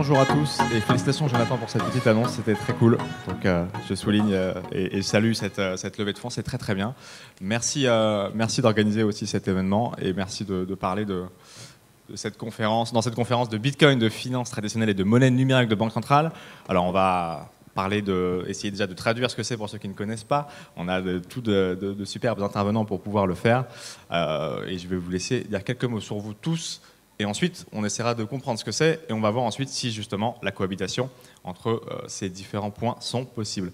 bonjour à tous et félicitations Jonathan pour cette petite annonce, c'était très cool. Donc je souligne et salue cette levée de fonds, c'est très très bien. Merci, merci d'organiser aussi cet événement et merci de parler de cette conférence, dans cette conférence de Bitcoin, de finances traditionnelles et de monnaie numérique de banque centrale. Alors on va essayer déjà de traduire ce que c'est pour ceux qui ne connaissent pas. On a de superbes intervenants pour pouvoir le faire. Et je vais vous laisser dire quelques mots sur vous tous. Et ensuite, on essaiera de comprendre ce que c'est et on va voir ensuite si justement la cohabitation entre ces différents points sont possibles.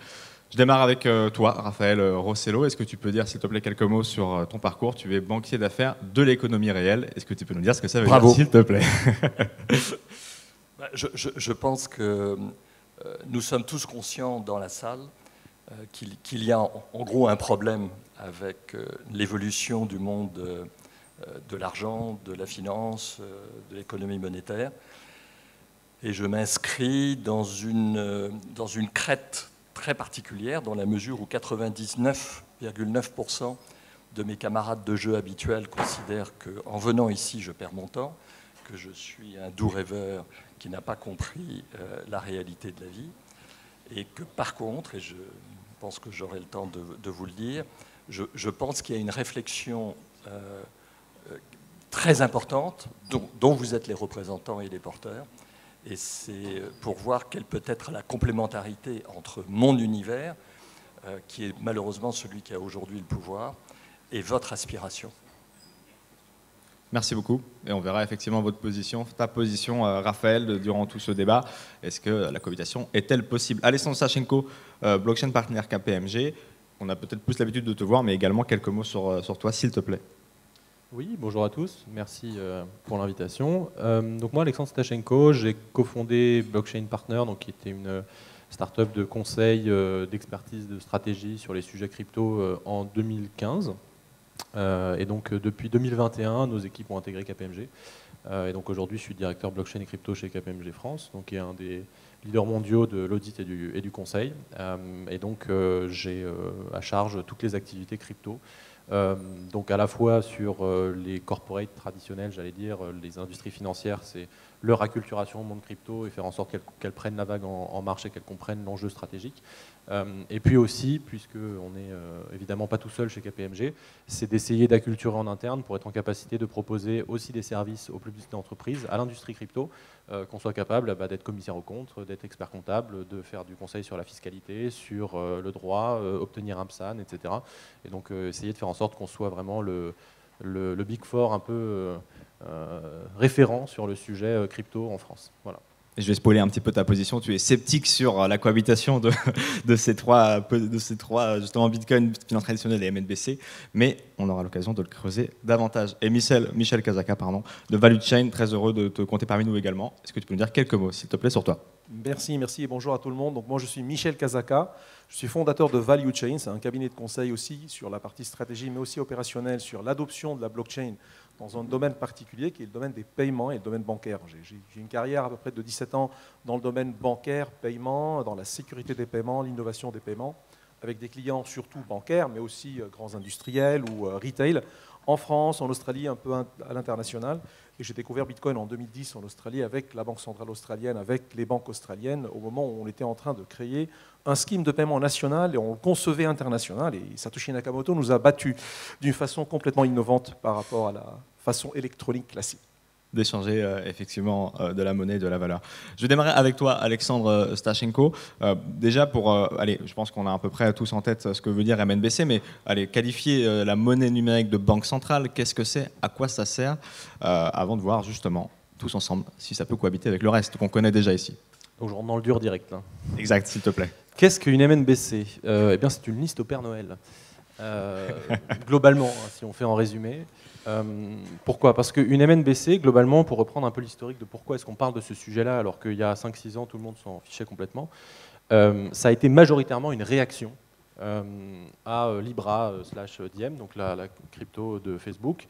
Je démarre avec toi, Raphaël Rossello. Est-ce que tu peux dire, s'il te plaît, quelques mots sur ton parcours? Tu es banquier d'affaires de l'économie réelle. Est-ce que tu peux nous dire ce que ça veut dire, s'il te plaît? Je pense que nous sommes tous conscients dans la salle qu'il y a en gros un problème avec l'évolution du monde de l'argent, de la finance, de l'économie monétaire. Et je m'inscris dans une crête très particulière, dans la mesure où 99,9% de mes camarades de jeu habituels considèrent qu'en venant ici, je perds mon temps, que je suis un doux rêveur qui n'a pas compris la réalité de la vie, et que par contre, et je pense que j'aurai le temps de vous le dire, je pense qu'il y a une réflexion très importante, dont vous êtes les représentants et les porteurs, et c'est pour voir quelle peut être la complémentarité entre mon univers, qui est malheureusement celui qui a aujourd'hui le pouvoir, et votre aspiration. Merci beaucoup. Et on verra effectivement votre position, ta position, Raphaël, durant tout ce débat. Est-ce que la cohabitation est-elle possible? Alessandro Sachenko, blockchain partner KPMG. On a peut-être plus l'habitude de te voir, mais également quelques mots sur toi, s'il te plaît. Oui, bonjour à tous, merci pour l'invitation. Donc moi, Alexandre Stachenko, j'ai cofondé Blockchain Partner, donc qui était une start-up de conseil, d'expertise, de stratégie sur les sujets crypto en 2015. Et donc depuis 2021, nos équipes ont intégré KPMG. Et donc aujourd'hui, je suis directeur blockchain et crypto chez KPMG France, donc qui est un des leaders mondiaux de l'audit et du conseil. Et donc j'ai à charge toutes les activités crypto. Donc à la fois sur les corporates traditionnels, j'allais dire, les industries financières, c'est leur acculturation au monde crypto et faire en sorte qu'elles prennent la vague en marche et qu'elles comprennent l'enjeu stratégique. Et puis aussi, puisqu'on n'est évidemment pas tout seul chez KPMG, c'est d'essayer d'acculturer en interne pour être en capacité de proposer aussi des services aux plus petites entreprises, à l'industrie crypto, qu'on soit capable d'être commissaire aux comptes, d'être expert comptable, de faire du conseil sur la fiscalité, sur le droit, obtenir un PSAN, etc. Et donc essayer de faire en sorte qu'on soit vraiment le Big Four un peu référent sur le sujet crypto en France. Voilà. Et je vais spoiler un petit peu ta position. Tu es sceptique sur la cohabitation de ces trois justement Bitcoin, finance traditionnelle et MNBC, mais on aura l'occasion de le creuser davantage. Et Michel Kazaka, de Value Chain, très heureux de te compter parmi nous également. Est-ce que tu peux nous dire quelques mots, s'il te plaît, sur toi? Merci et bonjour à tout le monde. Donc moi je suis Michel Kazaka, je suis fondateur de Value Chain, c'est un cabinet de conseil aussi sur la partie stratégie mais aussi opérationnelle sur l'adoption de la blockchain dans un domaine particulier qui est le domaine des paiements et le domaine bancaire. J'ai une carrière à peu près de 17 ans dans le domaine bancaire, paiement, dans la sécurité des paiements, l'innovation des paiements, avec des clients surtout bancaires mais aussi grands industriels ou retail, en France, en Australie, un peu à l'international. Et j'ai découvert Bitcoin en 2010 en Australie avec la Banque centrale australienne, avec les banques australiennes, au moment où on était en train de créer un scheme de paiement national et on le concevait international. Et Satoshi Nakamoto nous a battus d'une façon complètement innovante par rapport à la façon électronique classique. D'échanger effectivement de la monnaie et de la valeur. Je vais démarrer avec toi, Alexandre Stachenko. Déjà je pense qu'on a à peu près tous en tête ce que veut dire MNBC, mais qualifier la monnaie numérique de banque centrale, qu'est-ce que c'est, à quoi ça sert, avant de voir justement tous ensemble si ça peut cohabiter avec le reste qu'on connaît déjà ici. Donc je rentre dans le dur direct. Là. Exact, s'il te plaît. Qu'est-ce qu'une MNBC? Eh bien, c'est une liste au Père Noël. Globalement, si on fait en résumé. Pourquoi? Parce qu'une MNBC, globalement, pour reprendre un peu l'historique de pourquoi est-ce qu'on parle de ce sujet-là, alors qu'il y a 5-6 ans, tout le monde s'en fichait complètement, ça a été majoritairement une réaction à Libra/Diem, donc la crypto de Facebook,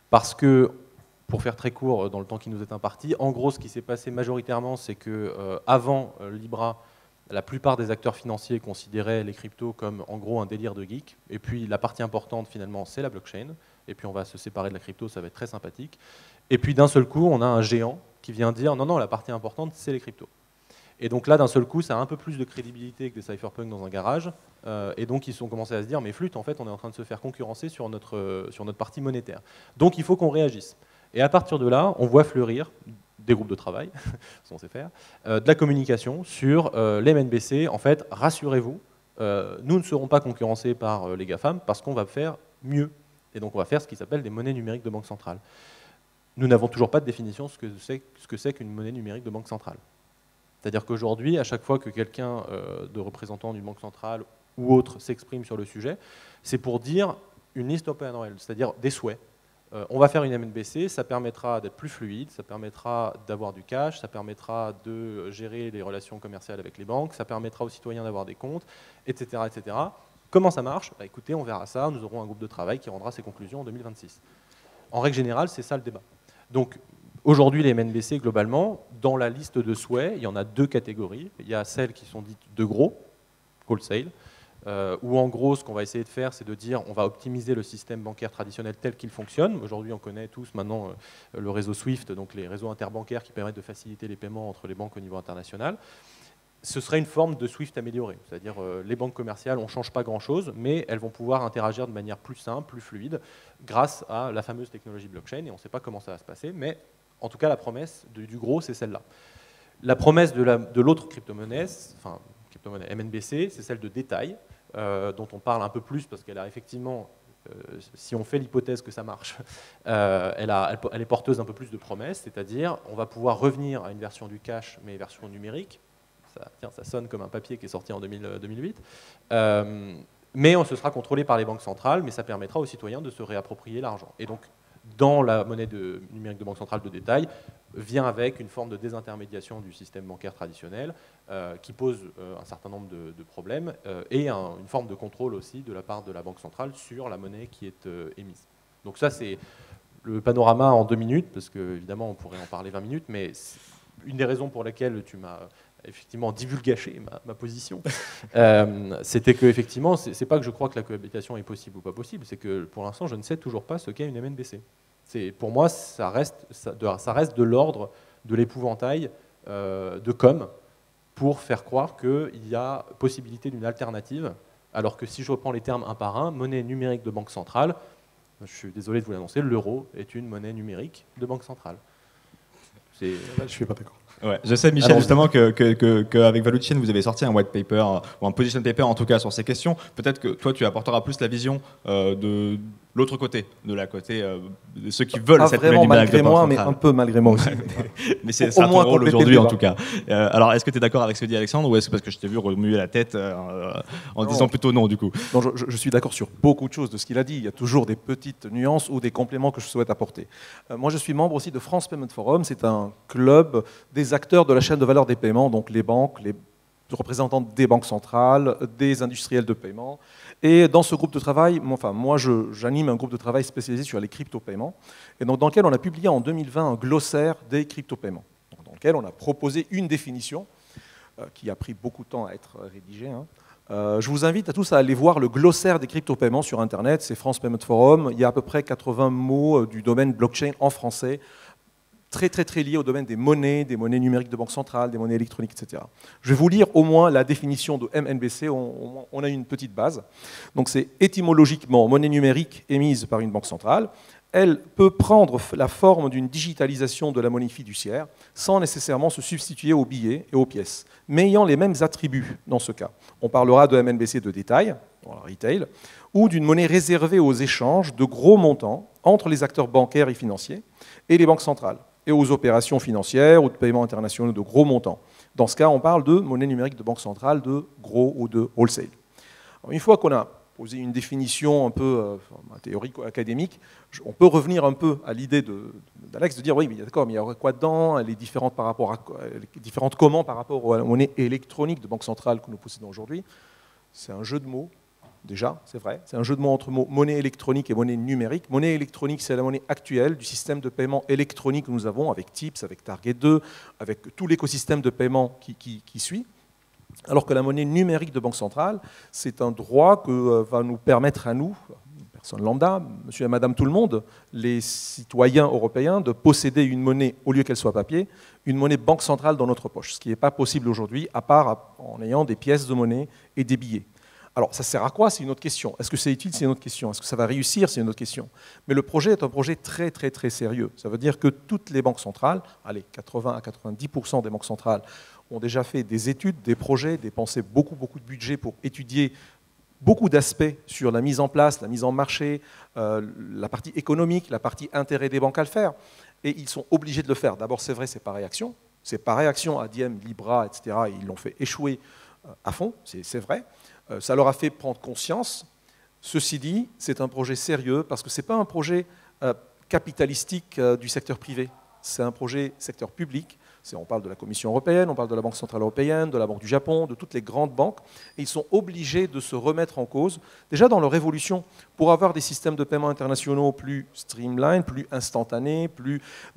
parce que, pour faire très court dans le temps qui nous est imparti, en gros, ce qui s'est passé majoritairement, c'est que avant Libra, la plupart des acteurs financiers considéraient les cryptos comme en gros un délire de geek. Et puis la partie importante finalement, c'est la blockchain. Et puis on va se séparer de la crypto, ça va être très sympathique. Et puis d'un seul coup, on a un géant qui vient dire non, non, la partie importante, c'est les cryptos. Et donc là, d'un seul coup, ça a un peu plus de crédibilité que des cypherpunks dans un garage. Et donc, ils ont commencé à se dire, mais flûte, en fait, on est en train de se faire concurrencer sur notre partie monétaire. Donc, il faut qu'on réagisse. Et à partir de là, on voit fleurir des groupes de travail, ça on sait faire, de la communication sur les MNBC. En fait, rassurez-vous, nous ne serons pas concurrencés par les GAFAM parce qu'on va faire mieux. Et donc, on va faire ce qui s'appelle des monnaies numériques de banque centrale. Nous n'avons toujours pas de définition de ce que c'est qu'une monnaie numérique de banque centrale. C'est-à-dire qu'aujourd'hui, à chaque fois que quelqu'un de représentant d'une banque centrale ou autre s'exprime sur le sujet, c'est pour dire une liste OpenRL, c'est-à-dire des souhaits. On va faire une MNBC, ça permettra d'être plus fluide, ça permettra d'avoir du cash, ça permettra de gérer les relations commerciales avec les banques, ça permettra aux citoyens d'avoir des comptes, etc. etc. Comment ça marche? Bah, écoutez, on verra ça, nous aurons un groupe de travail qui rendra ses conclusions en 2026. En règle générale, c'est ça le débat. Donc, aujourd'hui, les MNBC, globalement, dans la liste de souhaits, il y en a deux catégories. Il y a celles qui sont dites de gros, wholesale, où en gros, ce qu'on va essayer de faire, c'est de dire on va optimiser le système bancaire traditionnel tel qu'il fonctionne. Aujourd'hui, on connaît tous maintenant le réseau SWIFT, donc les réseaux interbancaires qui permettent de faciliter les paiements entre les banques au niveau international. Ce serait une forme de SWIFT améliorée, c'est-à-dire les banques commerciales, on ne change pas grand-chose, mais elles vont pouvoir interagir de manière plus simple, plus fluide, grâce à la fameuse technologie blockchain, et on ne sait pas comment ça va se passer, mais en tout cas, la promesse du gros, c'est celle-là. La promesse de l'autre crypto-monnaie, enfin, crypto-monnaie MNBC, c'est celle de détail, dont on parle un peu plus, parce qu'elle a effectivement, si on fait l'hypothèse que ça marche, elle est porteuse un peu plus de promesses, c'est-à-dire on va pouvoir revenir à une version du cash, mais version numérique. Ça sonne comme un papier qui est sorti en 2008. Mais ce sera contrôlé par les banques centrales, mais ça permettra aux citoyens de se réapproprier l'argent. Et donc, dans la monnaie numérique de banque centrale de détail, vient avec une forme de désintermédiation du système bancaire traditionnel qui pose un certain nombre de problèmes et une forme de contrôle aussi de la part de la banque centrale sur la monnaie qui est émise. Donc ça, c'est le panorama en 2 minutes, parce qu'évidemment, on pourrait en parler 20 minutes, mais une des raisons pour lesquelles tu m'as effectivement divulgaché ma position, c'était que effectivement, c'est pas que je crois que la cohabitation est possible ou pas possible, c'est que pour l'instant, je ne sais toujours pas ce qu'est une MNBC. Pour moi, ça reste de l'ordre de l'épouvantail de com pour faire croire qu'il y a possibilité d'une alternative, alors que si je reprends les termes un par un, monnaie numérique de banque centrale, je suis désolé de vous l'annoncer, l'euro est une monnaie numérique de banque centrale. Je ne suis pas d'accord. Ouais, je sais, Michel, justement, qu'avec Valuchain, vous avez sorti un white paper, ou un position paper en tout cas sur ces questions. Peut-être que toi, tu apporteras plus la vision de l'autre côté, de ceux qui veulent cette monnaie numérique de banque centrale. Mais un peu malgré moi aussi. Mais c'est ça ton rôle aujourd'hui, en tout cas. Alors, est-ce que tu es d'accord avec ce que dit Alexandre, ou est-ce que parce que je t'ai vu remuer la tête en disant plutôt non, du coup? Non, je suis d'accord sur beaucoup de choses de ce qu'il a dit. Il y a toujours des petites nuances ou des compléments que je souhaite apporter. Moi, je suis membre aussi de France Payment Forum. C'est un club des acteurs de la chaîne de valeur des paiements, donc les banques, les représentants des banques centrales, des industriels de paiement. Et dans ce groupe de travail, moi j'anime un groupe de travail spécialisé sur les crypto-paiements, et donc dans lequel on a publié en 2020 un glossaire des crypto-paiements, dans lequel on a proposé une définition qui a pris beaucoup de temps à être rédigée. Je vous invite à tous à aller voir le glossaire des crypto-paiements sur Internet, c'est France Payment Forum. Il y a à peu près 80 mots du domaine blockchain en français, très lié au domaine des monnaies numériques de banque centrale, des monnaies électroniques, etc. Je vais vous lire au moins la définition de MNBC, on a une petite base. Donc c'est étymologiquement monnaie numérique émise par une banque centrale. Elle peut prendre la forme d'une digitalisation de la monnaie fiduciaire sans nécessairement se substituer aux billets et aux pièces, mais ayant les mêmes attributs dans ce cas. On parlera de MNBC de détail, retail, ou d'une monnaie réservée aux échanges de gros montants entre les acteurs bancaires et financiers et les banques centrales, et aux opérations financières ou de paiements internationaux de gros montants. Dans ce cas, on parle de monnaie numérique de banque centrale de gros ou de wholesale. Alors, une fois qu'on a posé une définition un peu théorique ou académique, on peut revenir un peu à l'idée d'Alex de dire oui, mais d'accord, mais il y aurait quoi dedans, les différentes comment par rapport aux monnaies électroniques de banque centrale que nous possédons aujourd'hui. C'est un jeu de mots. Déjà, c'est vrai, c'est un jeu de mots entre monnaie électronique et monnaie numérique. Monnaie électronique, c'est la monnaie actuelle du système de paiement électronique que nous avons avec TIPS, avec Target 2, avec tout l'écosystème de paiement qui suit. Alors que la monnaie numérique de banque centrale, c'est un droit que va nous permettre à nous, personne lambda, monsieur et madame tout le monde, les citoyens européens, de posséder une monnaie, au lieu qu'elle soit papier, une monnaie banque centrale dans notre poche, ce qui n'est pas possible aujourd'hui, à part en ayant des pièces de monnaie et des billets. Alors, ça sert à quoi? C'est une autre question. Est-ce que c'est utile? C'est une autre question. Est-ce que ça va réussir? C'est une autre question. Mais le projet est un projet très, très, très sérieux. Ça veut dire que toutes les banques centrales, allez, 80 à 90% des banques centrales, ont déjà fait des études, des projets, dépensé beaucoup, beaucoup de budget pour étudier beaucoup d'aspects sur la mise en place, la mise en marché, la partie économique, la partie intérêt des banques à le faire. Et ils sont obligés de le faire. D'abord, c'est vrai, c'est par réaction. C'est par réaction à Diem, Libra, etc. Ils l'ont fait échouer à fond, c'est vrai. Ça leur a fait prendre conscience. Ceci dit, c'est un projet sérieux parce que ce n'est pas un projet capitalistique du secteur privé. C'est un projet secteur public. On parle de la Commission européenne, on parle de la Banque centrale européenne, de la Banque du Japon, de toutes les grandes banques. Et ils sont obligés de se remettre en cause, déjà dans leur évolution, pour avoir des systèmes de paiement internationaux plus streamline, plus instantanés.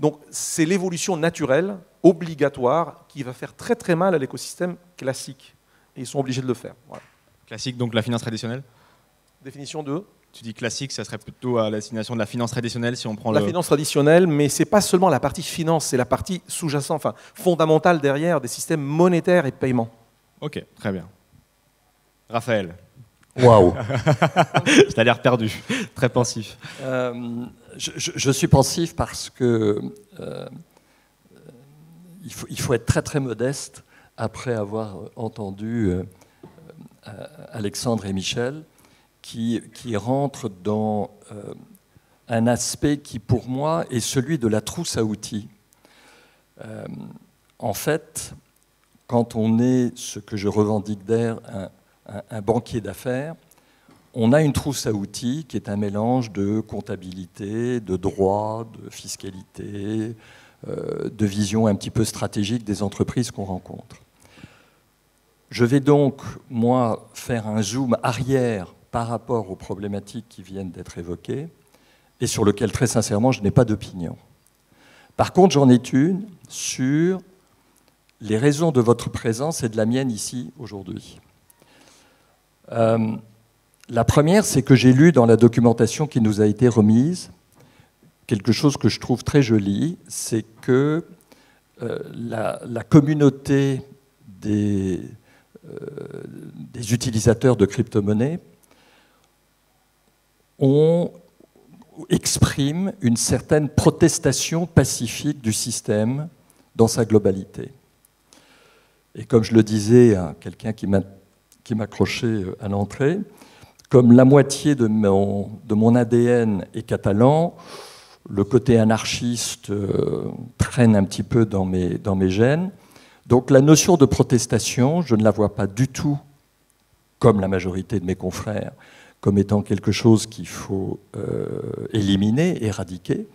Donc c'est l'évolution naturelle, obligatoire, qui va faire très très mal à l'écosystème classique. Et ils sont obligés de le faire. Voilà. Classique, donc la finance traditionnelle? Définition de? Tu dis classique, ça serait plutôt à la destination de la finance traditionnelle si on prend la finance traditionnelle, mais ce n'est pas seulement la partie finance, c'est la partie sous-jacente, enfin fondamentale derrière des systèmes monétaires et de paiement. Ok, très bien. Raphaël. Waouh. Tu as l'air perdu, très pensif. Je suis pensif parce que il faut être très très modeste après avoir entendu Alexandre et Michel qui rentrent dans un aspect qui pour moi est celui de la trousse à outils. En fait, quand on est ce que je revendique d'être un banquier d'affaires, on a une trousse à outils qui est un mélange de comptabilité, de droit, de fiscalité, de vision un petit peu stratégique des entreprises qu'on rencontre. Je vais donc, moi, faire un zoom arrière par rapport aux problématiques qui viennent d'être évoquées et sur lesquelles, très sincèrement, je n'ai pas d'opinion. Par contre, j'en ai une sur les raisons de votre présence et de la mienne ici aujourd'hui. La première, c'est que j'ai lu dans la documentation qui nous a été remise quelque chose que je trouve très joli, c'est que la communauté des utilisateurs de crypto-monnaies exprime une certaine protestation pacifique du système dans sa globalité. Et comme je le disais à quelqu'un qui m'accrochait à l'entrée, comme la moitié de mon ADN est catalan, le côté anarchiste traîne un petit peu dans mes gènes. Donc la notion de protestation, je ne la vois pas du tout, comme la majorité de mes confrères, comme étant quelque chose qu'il faut éliminer, éradiquer,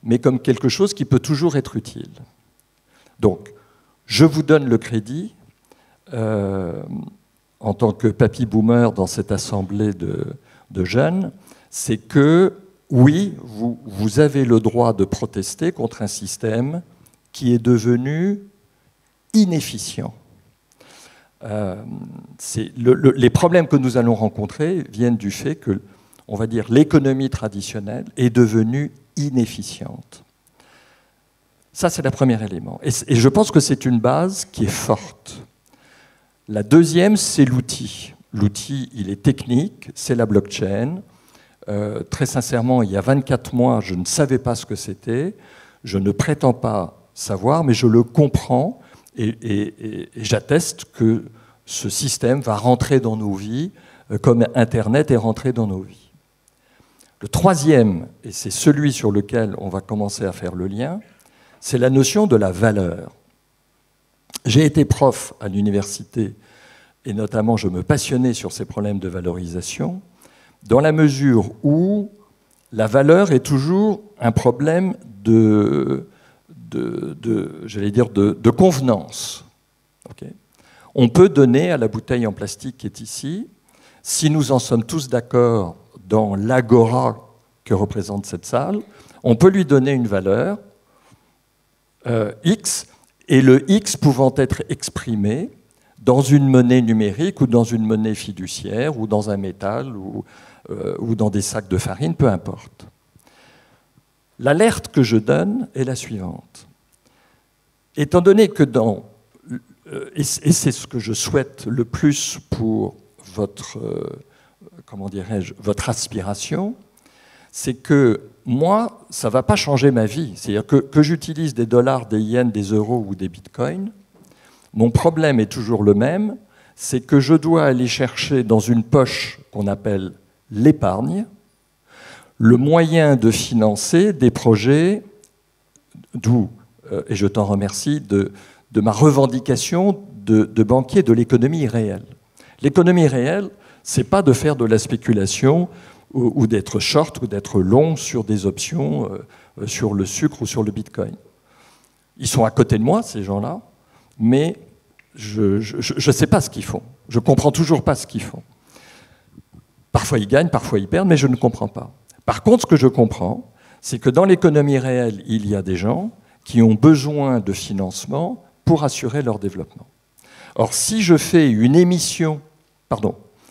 mais comme quelque chose qui peut toujours être utile. Donc, je vous donne le crédit, en tant que papy boomer dans cette assemblée de jeunes, c'est que, oui, vous avez le droit de protester contre un système qui est devenu inefficient. Les problèmes que nous allons rencontrer viennent du fait que, on va dire, l'économie traditionnelle est devenue inefficiente. Ça, c'est le premier élément. Et je pense que c'est une base qui est forte. La deuxième, c'est l'outil. L'outil, il est technique, c'est la blockchain. Très sincèrement, il y a 24 mois, je ne savais pas ce que c'était. Je ne prétends pas savoir, mais je le comprends. Et j'atteste que ce système va rentrer dans nos vies comme Internet est rentré dans nos vies. Le troisième, et c'est celui sur lequel on va commencer à faire le lien, c'est la notion de la valeur. J'ai été prof à l'université et notamment je me passionnais sur ces problèmes de valorisation dans la mesure où la valeur est toujours un problème de convenance. Okay. On peut donner à la bouteille en plastique qui est ici, si nous en sommes tous d'accord dans l'agora que représente cette salle, on peut lui donner une valeur X, et le X pouvant être exprimé dans une monnaie numérique ou dans une monnaie fiduciaire ou dans un métal ou dans des sacs de farine, peu importe. L'alerte que je donne est la suivante. Étant donné que et c'est ce que je souhaite le plus pour votre, comment dirais-je, votre aspiration, c'est que moi, ça ne va pas changer ma vie. C'est-à-dire que j'utilise des dollars, des yens, des euros ou des bitcoins, mon problème est toujours le même, c'est que je dois aller chercher dans une poche qu'on appelle l'épargne, le moyen de financer des projets, d'où, et je t'en remercie, de ma revendication de banquier de l'économie réelle. L'économie réelle, ce n'est pas de faire de la spéculation ou d'être short ou d'être long sur des options, sur le sucre ou sur le bitcoin. Ils sont à côté de moi, ces gens-là, mais je ne sais pas ce qu'ils font. Je ne comprends toujours pas ce qu'ils font. Parfois ils gagnent, parfois ils perdent, mais je ne comprends pas. Par contre, ce que je comprends, c'est que dans l'économie réelle, il y a des gens qui ont besoin de financement pour assurer leur développement. Or, si je fais une émission,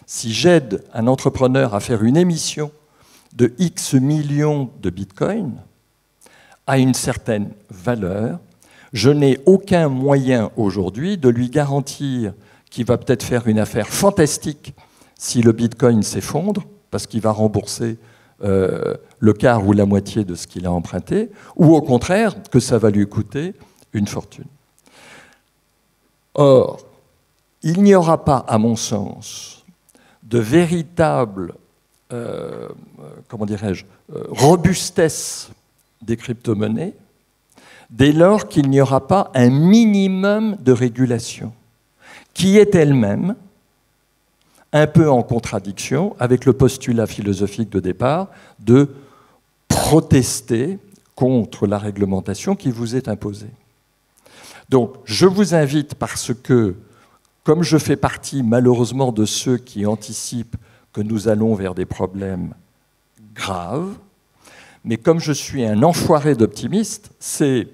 si j'aide un entrepreneur à faire une émission de X millions de bitcoins à une certaine valeur, je n'ai aucun moyen aujourd'hui de lui garantir qu'il va peut-être faire une affaire fantastique si le bitcoin s'effondre, parce qu'il va rembourser le quart ou la moitié de ce qu'il a emprunté, ou au contraire, que ça va lui coûter une fortune. Or, il n'y aura pas, à mon sens, de véritable robustesse des crypto-monnaies dès lors qu'il n'y aura pas un minimum de régulation, qui est elle-même un peu en contradiction avec le postulat philosophique de départ de protester contre la réglementation qui vous est imposée. Donc, je vous invite parce que, comme je fais partie malheureusement de ceux qui anticipent que nous allons vers des problèmes graves, mais comme je suis un enfoiré d'optimiste, c'est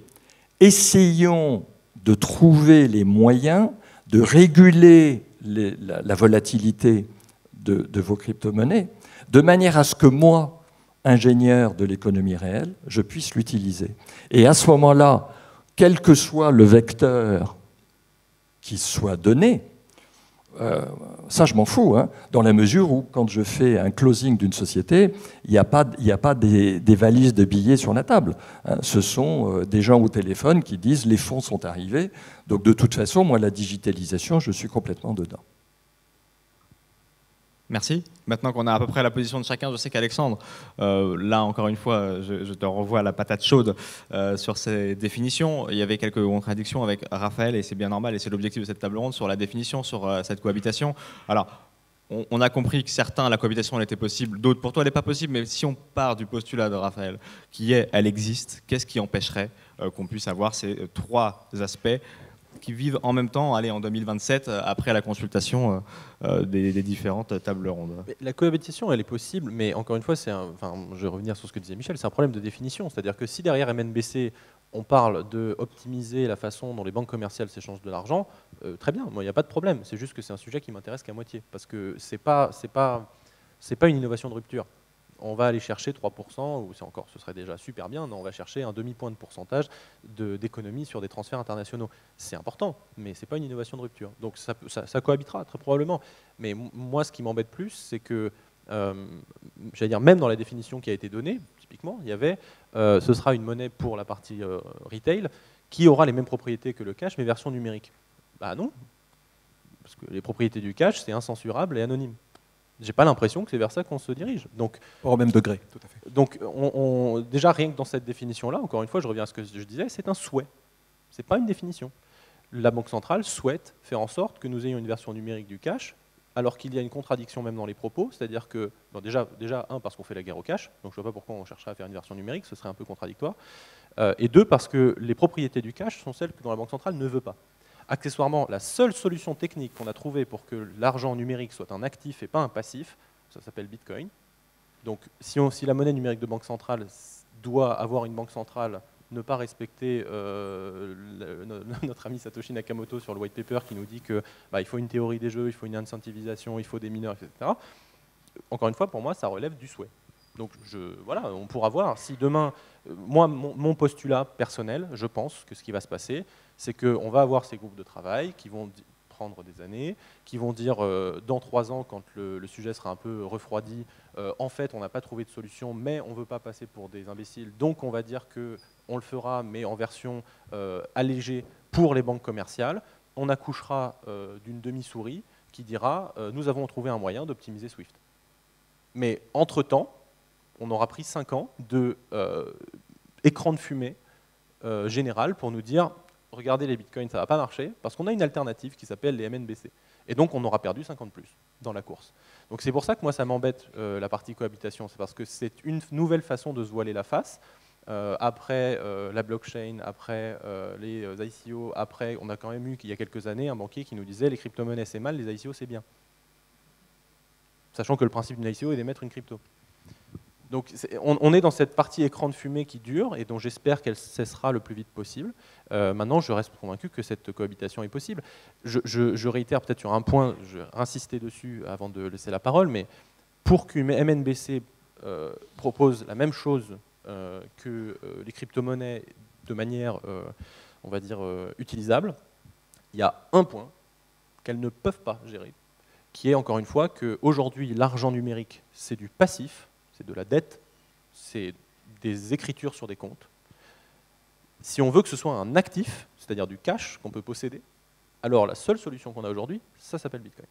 essayons de trouver les moyens de réguler la volatilité de vos crypto-monnaies, de manière à ce que moi, ingénieur de l'économie réelle, je puisse l'utiliser. Et à ce moment-là, quel que soit le vecteur qui soit donné, ça je m'en fous, hein, dans la mesure où quand je fais un closing d'une société, il n'y a pas des valises de billets sur la table. Hein. Ce sont des gens au téléphone qui disent les fonds sont arrivés. Donc de toute façon, moi la digitalisation, je suis complètement dedans. Merci. Maintenant qu'on a à peu près la position de chacun, je sais qu'Alexandre, là encore une fois, je te renvoie à la patate chaude sur ces définitions. Il y avait quelques contradictions avec Raphaël et c'est bien normal et c'est l'objectif de cette table ronde sur la définition, sur cette cohabitation. Alors, on a compris que certains, la cohabitation elle était possible, d'autres pour toi elle n'est pas possible, mais si on part du postulat de Raphaël, qui est elle existe, qu'est-ce qui empêcherait qu'on puisse avoir ces trois aspects qui vivent en même temps, allez, en 2027, après la consultation des différentes tables rondes. La cohabitation, elle est possible, mais encore une fois, je vais revenir sur ce que disait Michel, c'est un problème de définition. C'est-à-dire que si derrière MNBC, on parle d'optimiser la façon dont les banques commerciales s'échangent de l'argent, très bien, moi, il n'y a pas de problème. C'est juste que c'est un sujet qui m'intéresse qu'à moitié, parce que c'est pas une innovation de rupture. On va aller chercher 3%, ou ce serait déjà super bien, on va chercher un demi-point de pourcentage d'économie sur des transferts internationaux. C'est important, mais ce n'est pas une innovation de rupture. Donc ça cohabitera très probablement. Mais moi, ce qui m'embête plus, c'est que, j'allais dire, même dans la définition qui a été donnée, typiquement, il y avait ce sera une monnaie pour la partie retail qui aura les mêmes propriétés que le cash, mais version numérique. Bah non, parce que les propriétés du cash, c'est incensurable et anonyme. J'ai pas l'impression que c'est vers ça qu'on se dirige. Donc, au même degré, tout à fait. Donc, déjà, rien que dans cette définition-là, encore une fois, je reviens à ce que je disais, c'est un souhait. Ce n'est pas une définition. La Banque centrale souhaite faire en sorte que nous ayons une version numérique du cash, alors qu'il y a une contradiction même dans les propos, c'est-à-dire que, bon, déjà, parce qu'on fait la guerre au cash, donc je ne vois pas pourquoi on chercherait à faire une version numérique, ce serait un peu contradictoire, et deux, parce que les propriétés du cash sont celles dont la Banque centrale ne veut pas. Accessoirement, la seule solution technique qu'on a trouvée pour que l'argent numérique soit un actif et pas un passif, ça s'appelle Bitcoin. Donc si la monnaie numérique de banque centrale doit avoir une banque centrale ne pas respecter notre ami Satoshi Nakamoto sur le white paper qui nous dit que il faut une théorie des jeux, il faut une incentivisation, il faut des mineurs, etc. Encore une fois, pour moi, ça relève du souhait. Donc voilà, on pourra voir. Si demain, moi, mon postulat personnel, je pense que ce qui va se passer, c'est qu'on va avoir ces groupes de travail qui vont prendre des années, qui vont dire dans 3 ans, quand le sujet sera un peu refroidi, en fait, on n'a pas trouvé de solution, mais on ne veut pas passer pour des imbéciles, donc on va dire qu'on le fera, mais en version allégée pour les banques commerciales. On accouchera d'une demi-souris qui dira nous avons trouvé un moyen d'optimiser Swift. Mais entre-temps, on aura pris 5 ans d'écran de fumée général pour nous dire regardez les bitcoins, ça ne va pas marcher, parce qu'on a une alternative qui s'appelle les MNBC. Et donc on aura perdu 50 plus dans la course. Donc c'est pour ça que moi ça m'embête la partie cohabitation, c'est parce que c'est une nouvelle façon de se voiler la face. Après la blockchain, après les ICO, après on a quand même eu il y a quelques années un banquier qui nous disait les crypto-monnaies c'est mal, les ICO c'est bien. Sachant que le principe d'une ICO est d'émettre une crypto. Donc on est dans cette partie écran de fumée qui dure et dont j'espère qu'elle cessera le plus vite possible. Maintenant, je reste convaincu que cette cohabitation est possible. Je réitère peut-être sur un point, je vais insister dessus avant de laisser la parole, mais pour qu'une MNBC propose la même chose que les crypto-monnaies de manière, on va dire, utilisable, il y a un point qu'elles ne peuvent pas gérer, qui est encore une fois qu'aujourd'hui, l'argent numérique, c'est du passif, c'est de la dette, c'est des écritures sur des comptes. Si on veut que ce soit un actif, c'est-à-dire du cash qu'on peut posséder, alors la seule solution qu'on a aujourd'hui, ça s'appelle Bitcoin.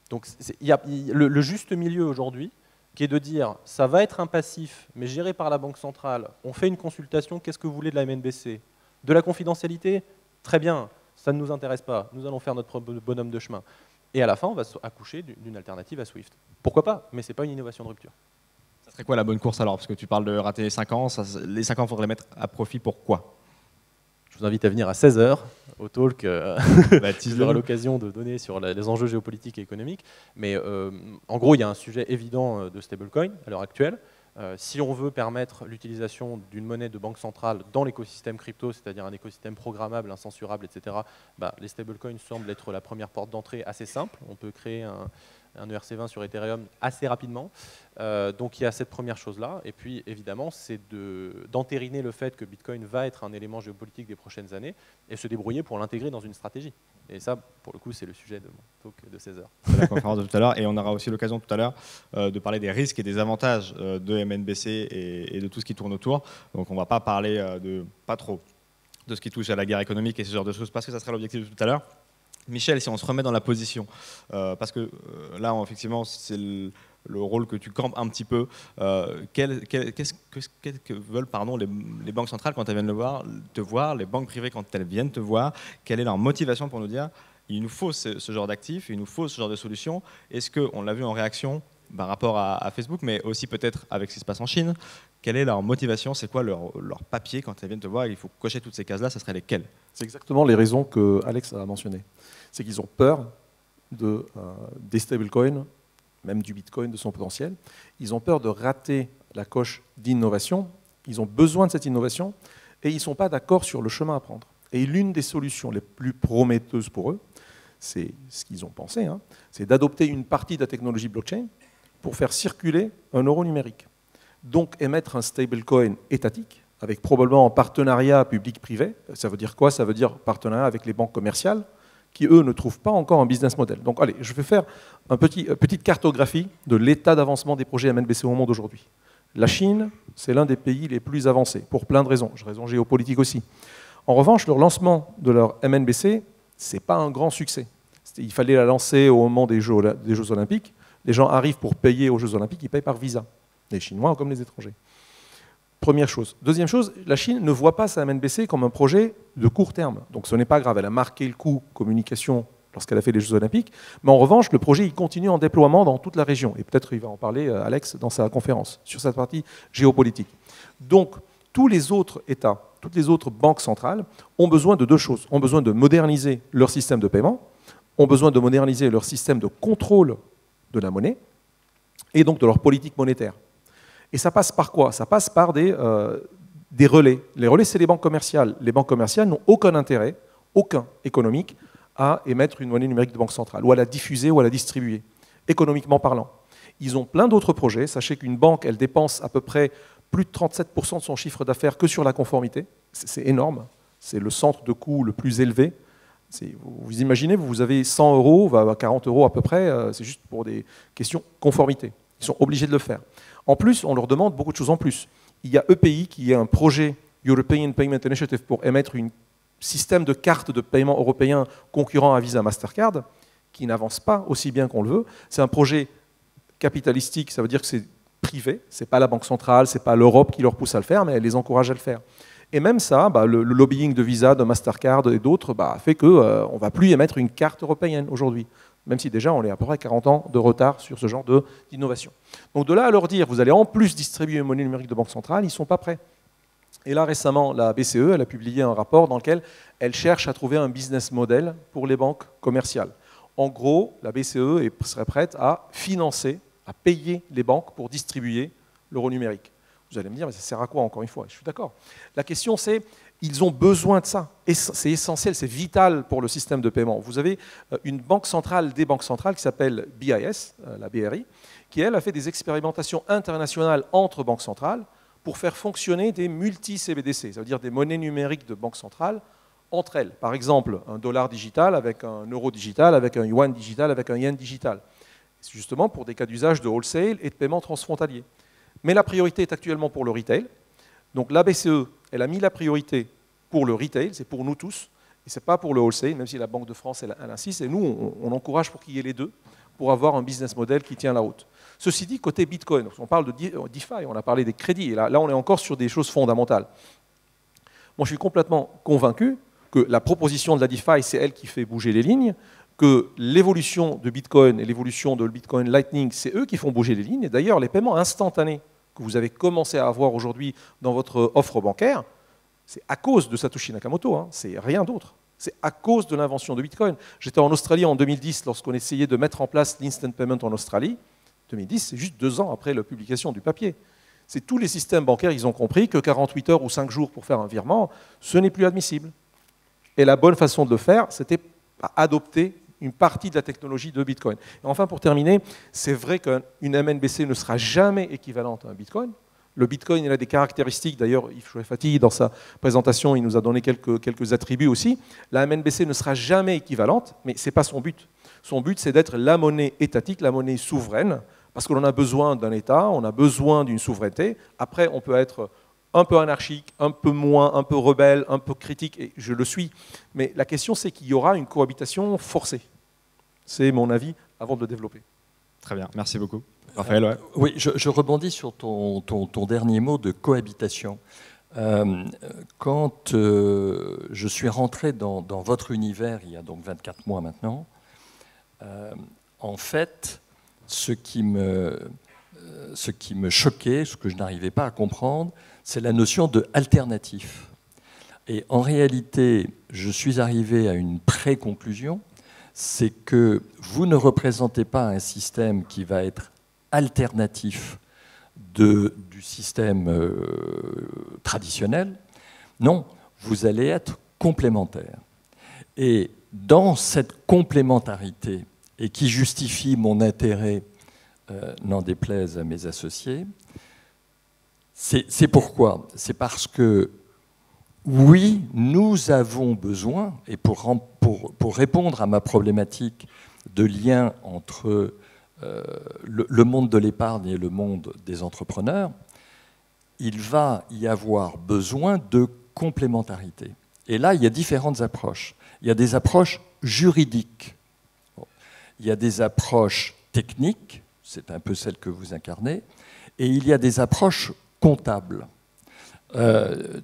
Donc il y a le juste milieu aujourd'hui, qui est de dire ça va être un passif, mais géré par la Banque centrale, on fait une consultation, qu'est-ce que vous voulez de la MNBC? De la confidentialité? Très bien, ça ne nous intéresse pas, nous allons faire notre bonhomme de chemin. Et à la fin, on va accoucher d'une alternative à Swift. Pourquoi pas? Mais ce n'est pas une innovation de rupture. Ça serait quoi la bonne course alors? Parce que tu parles de rater les 5 ans, les 5 ans, il faudrait les mettre à profit pour quoi? Je vous invite à venir à 16h au talk. J'aurai l'occasion de donner sur les enjeux géopolitiques et économiques. Mais en gros, il y a un sujet évident de stablecoin à l'heure actuelle. Si on veut permettre l'utilisation d'une monnaie de banque centrale dans l'écosystème crypto, c'est-à-dire un écosystème programmable, incensurable, etc., les stablecoins semblent être la première porte d'entrée assez simple. On peut créer un ERC20 sur Ethereum assez rapidement. Donc il y a cette première chose-là. Et puis évidemment, c'est d'entériner le fait que Bitcoin va être un élément géopolitique des prochaines années et se débrouiller pour l'intégrer dans une stratégie. Et ça, pour le coup, c'est le sujet de mon talk de 16h. C'est la conférence de tout à l'heure. Et on aura aussi l'occasion tout à l'heure de parler des risques et des avantages de MNBC et de tout ce qui tourne autour. Donc on ne va pas parler pas trop de ce qui touche à la guerre économique et ce genre de choses, parce que ça sera l'objectif de tout à l'heure. Michel, si on se remet dans la position, parce que là, effectivement, c'est le rôle que tu campes un petit peu. Qu'est-ce que veulent les banques centrales quand elles viennent te voir, les banques privées quand elles viennent te voir? Quelle est leur motivation pour nous dire il nous faut ce genre d'actifs, il nous faut ce genre de solutions? Est-ce qu'on l'a vu en réaction par rapport à Facebook, mais aussi peut-être avec ce qui se passe en Chine? Quelle est leur motivation? C'est quoi leur papier quand elles viennent te voir? Il faut cocher toutes ces cases-là, ça serait lesquelles? C'est exactement les raisons que Alex a mentionnées. C'est qu'ils ont peur des stablecoins, même du Bitcoin, de son potentiel. Ils ont peur de rater la coche d'innovation. Ils ont besoin de cette innovation et ils ne sont pas d'accord sur le chemin à prendre. Et l'une des solutions les plus prometteuses pour eux, c'est ce qu'ils ont pensé, c'est d'adopter une partie de la technologie blockchain pour faire circuler un euro numérique. Donc émettre un stablecoin étatique, avec probablement un partenariat public-privé. Ça veut dire quoi? Ça veut dire partenariat avec les banques commerciales, qui, eux, ne trouvent pas encore un business model. Donc, allez, je vais faire une petite cartographie de l'état d'avancement des projets MNBC au monde aujourd'hui. La Chine, c'est l'un des pays les plus avancés, pour plein de raisons géopolitiques aussi. En revanche, leur lancement de leur MNBC, ce n'est pas un grand succès. Il fallait la lancer au moment des Jeux Olympiques. Les gens arrivent pour payer aux Jeux Olympiques, ils payent par visa, les Chinois comme les étrangers. Première chose. Deuxième chose, la Chine ne voit pas sa MNBC comme un projet de court terme. Donc ce n'est pas grave, elle a marqué le coup communication lorsqu'elle a fait les Jeux Olympiques. Mais en revanche, le projet il continue en déploiement dans toute la région. Et peut-être il va en parler, Alex, dans sa conférence sur cette partie géopolitique. Donc tous les autres États, toutes les autres banques centrales ont besoin de deux choses. Ont besoin de moderniser leur système de paiement, ont besoin de moderniser leur système de contrôle de la monnaie et donc de leur politique monétaire. Et ça passe par quoi? Ça passe par des des relais. Les relais, c'est les banques commerciales. Les banques commerciales n'ont aucun intérêt, aucun économique, à émettre une monnaie numérique de banque centrale, ou à la diffuser, ou à la distribuer, économiquement parlant. Ils ont plein d'autres projets. Sachez qu'une banque, elle dépense à peu près plus de 37% de son chiffre d'affaires que sur la conformité. C'est énorme. C'est le centre de coût le plus élevé. Vous imaginez, vous avez 100 euros, 40 euros à peu près, c'est juste pour des questions conformité. Ils sont obligés de le faire. En plus, on leur demande beaucoup de choses en plus. Il y a EPI qui est un projet European Payment Initiative pour émettre un système de cartes de paiement européen concurrent à Visa Mastercard qui n'avance pas aussi bien qu'on le veut. C'est un projet capitalistique, ça veut dire que c'est privé, ce n'est pas la Banque centrale, ce n'est pas l'Europe qui leur pousse à le faire, mais elle les encourage à le faire. Et même ça, le lobbying de Visa, de Mastercard et d'autres fait qu'on ne va plus émettre une carte européenne aujourd'hui, même si déjà on est à peu près 40 ans de retard sur ce genre d'innovation. Donc de là à leur dire, vous allez en plus distribuer une monnaie numérique de banque centrale, ils ne sont pas prêts. Et là récemment, la BCE, elle a publié un rapport dans lequel elle cherche à trouver un business model pour les banques commerciales. En gros, la BCE serait prête à financer, à payer les banques pour distribuer l'euro numérique. Vous allez me dire, mais ça sert à quoi encore une fois? Je suis d'accord. La question c'est, ils ont besoin de ça. Et c'est essentiel, c'est vital pour le système de paiement. Vous avez une banque centrale des banques centrales qui s'appelle BIS, la BRI, qui elle a fait des expérimentations internationales entre banques centrales pour faire fonctionner des multi-CBDC, ça veut dire des monnaies numériques de banque centrale entre elles. Par exemple, un dollar digital avec un euro digital, avec un yuan digital, avec un yen digital. C'est justement pour des cas d'usage de wholesale et de paiement transfrontalier. Mais la priorité est actuellement pour le retail. Donc la BCE, elle a mis la priorité pour le retail, c'est pour nous tous, et ce n'est pas pour le wholesale, même si la Banque de France, elle insiste, et nous, on encourage pour qu'il y ait les deux, pour avoir un business model qui tient la route. Ceci dit, côté Bitcoin, on parle de DeFi, on a parlé des crédits, et là on est encore sur des choses fondamentales. Moi, je suis complètement convaincu que la proposition de la DeFi, c'est elle qui fait bouger les lignes, que l'évolution de Bitcoin et l'évolution de Bitcoin Lightning, c'est eux qui font bouger les lignes. Et d'ailleurs, les paiements instantanés que vous avez commencé à avoir aujourd'hui dans votre offre bancaire, c'est à cause de Satoshi Nakamoto, hein, c'est rien d'autre. C'est à cause de l'invention de Bitcoin. J'étais en Australie en 2010 lorsqu'on essayait de mettre en place l'instant payment en Australie. 2010, c'est juste 2 ans après la publication du papier. C'est tous les systèmes bancaires, ils ont compris que 48 heures ou 5 jours pour faire un virement, ce n'est plus admissible. Et la bonne façon de le faire, c'était adopter une partie de la technologie de Bitcoin. Et enfin, pour terminer, c'est vrai qu'une MNBC ne sera jamais équivalente à un Bitcoin. Le Bitcoin, il a des caractéristiques, d'ailleurs, Yves Chouet-Fati, dans sa présentation, il nous a donné quelques attributs aussi. La MNBC ne sera jamais équivalente, mais ce n'est pas son but. Son but, c'est d'être la monnaie étatique, la monnaie souveraine, parce qu'on a besoin d'un État, on a besoin d'une souveraineté. Après, on peut être un peu anarchique, un peu moins, un peu rebelle, un peu critique, et je le suis. Mais la question, c'est qu'il y aura une cohabitation forcée. C'est mon avis avant de le développer. Très bien, merci beaucoup. Raphaël, ouais. Oui, je rebondis sur ton dernier mot de cohabitation. Quand je suis rentré dans votre univers, il y a donc 24 mois maintenant, en fait, ce qui me choquait, ce que je n'arrivais pas à comprendre, c'est la notion de alternatif. Et en réalité, je suis arrivé à une pré-conclusion, c'est que vous ne représentez pas un système qui va être alternatif du système traditionnel. Non, vous allez être complémentaire. Et dans cette complémentarité, et qui justifie mon intérêt, n'en déplaise à mes associés, c'est pourquoi? C'est parce que, oui, nous avons besoin, et pour répondre à ma problématique de lien entre le monde de l'épargne et le monde des entrepreneurs, il va y avoir besoin de complémentarité. Et là, il y a différentes approches. Il y a des approches juridiques, il y a des approches techniques, c'est un peu celle que vous incarnez, et il y a des approches comptables.